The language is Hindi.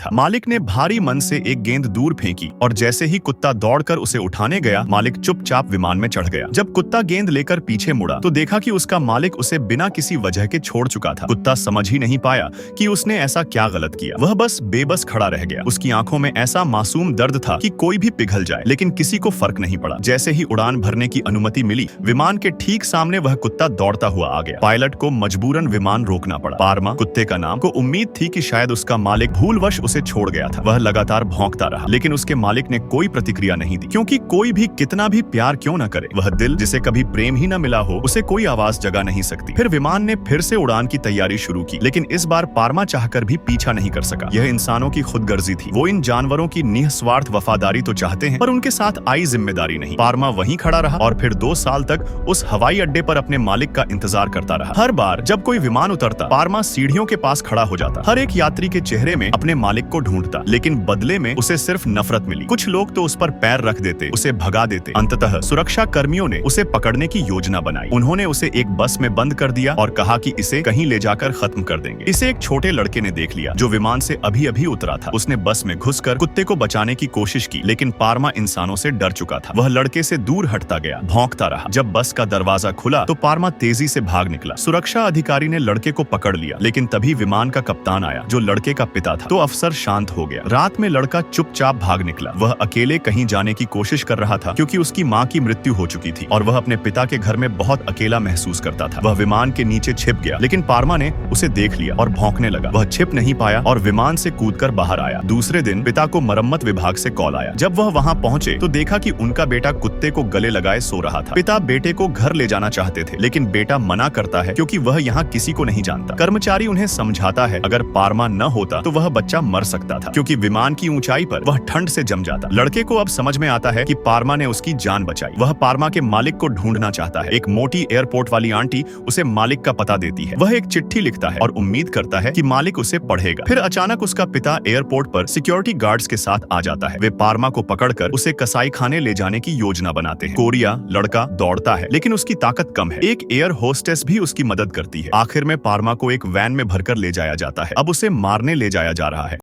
था। मालिक ने भारी मन से एक गेंद दूर फेंकी और जैसे ही कुत्ता दौड़कर उसे उठाने गया, मालिक चुपचाप विमान में चढ़ गया। जब कुत्ता गेंद लेकर पीछे मुड़ा तो देखा कि उसका मालिक उसे बिना किसी वजह के छोड़ चुका था। कुत्ता समझ ही नहीं पाया कि उसने ऐसा क्या गलत किया। वह बस बेबस खड़ा रह गया। उसकी आंखों में ऐसा मासूम दर्द था कि कोई भी पिघल जाए, लेकिन किसी को फर्क नहीं पड़ा। जैसे ही उड़ान भरने की अनुमति मिली, विमान के ठीक सामने वह कुत्ता दौड़ता हुआ आ गया। पायलट को मजबूरन विमान रोकना पड़ा। पारमा कुत्ते का नाम, को उम्मीद थी कि शायद उसका मालिक भूलवश उसे छोड़ गया था। वह लगातार भौंकता रहा, लेकिन उसके मालिक ने कोई प्रतिक्रिया नहीं दी, क्योंकि कोई भी कितना भी प्यार क्यों न करे, वह दिल जिसे कभी प्रेम ही न मिला हो, उसे कोई आवाज जगा नहीं सकती। फिर विमान ने फिर से उड़ान की तैयारी शुरू की, लेकिन इस बार पारमा चाहकर भी पीछा नहीं कर सका। यह इंसानों की खुदगर्जी थी। वो इन जानवरों की निस्वार्थ वफादारी तो चाहते हैं, पर उनके साथ आई जिम्मेदारी नहीं। पारमा वहीं खड़ा रहा और फिर 2 साल तक उस हवाई अड्डे पर अपने मालिक का इंतजार करता रहा। हर बार जब कोई विमान उतरता, पारमा सीढ़ियों के पास खड़ा हो जाता। हर एक यात्री के चेहरे में अपने मालिक को ढूंढता, लेकिन बदले में उसे सिर्फ नफरत मिली। कुछ लोग तो उस पर पैर रख देते, उसे भगा देते। अंततः सुरक्षा कर्मियों ने उसे पकड़ने की योजना बनाई। उन्होंने उसे एक बस में बंद कर दिया और कहा कि इसे कहीं ले जाकर खत्म कर देंगे। इसे एक छोटे लड़के ने देख लिया, जो विमान से अभी अभी उतरा था। उसने बस में घुसकर कुत्ते को बचाने की कोशिश की, लेकिन पारमा इंसानों से डर चुका था। वह लड़के से दूर हटता गया, भौंकता रहा। जब बस का दरवाजा खुला तो पारमा तेजी से भाग निकला। सुरक्षा अधिकारी ने लड़के को पकड़ लिया, लेकिन तभी विमान का कप्तान आया, जो लड़के का पिता था। तो अफसर शांत हो गया। रात में लड़का चुपचाप भाग निकला। वह अकेले कहीं जाने की कोशिश कर रहा था, क्योंकि उसकी माँ की मृत्यु हो चुकी थी और वह अपने पिता के घर में बहुत अकेला महसूस करता था। वह विमान के नीचे छिप गया, लेकिन पारमा ने उसे देख लिया और भौंकने लगा। वह छिप नहीं पाया और विमान से कूदकर बाहर आया। दूसरे दिन पिता को मरम्मत विभाग से कॉल आया। जब वह वहां पहुंचे तो देखा कि उनका बेटा कुत्ते को गले लगाए सो रहा था। पिता बेटे को घर ले जाना चाहते थे, लेकिन बेटा मना करता है, क्योंकि वह यहाँ किसी को नहीं जानता। कर्मचारी उन्हें समझाता है अगर पारमा न होता तो वह बच्चा मर सकता था, क्योंकि विमान की ऊंचाई पर वह ठंड से जम जाता। लड़के को अब समझ में आता है कि पारमा ने उसकी जान बचाई। वह पारमा के मालिक को ढूंढना चाहता है। एक मोटी एयरपोर्ट वाली आंटी उसे मालिक का पता देती है। वह एक चिट्ठी लिखता है और उम्मीद करता है कि मालिक उसे पढ़ेगा। फिर अचानक उसका पिता एयरपोर्ट पर सिक्योरिटी गार्ड्स के साथ आ जाता है। वे पारमा को पकड़कर उसे कसाई खाने ले जाने की योजना बनाते हैं। कोरिया लड़का दौड़ता है, लेकिन उसकी ताकत कम है। एक एयर होस्टेस भी उसकी मदद करती है। आखिर में पारमा को एक वैन में भरकर ले जाया जाता है। अब उसे मारने ले जाया जा रहा है।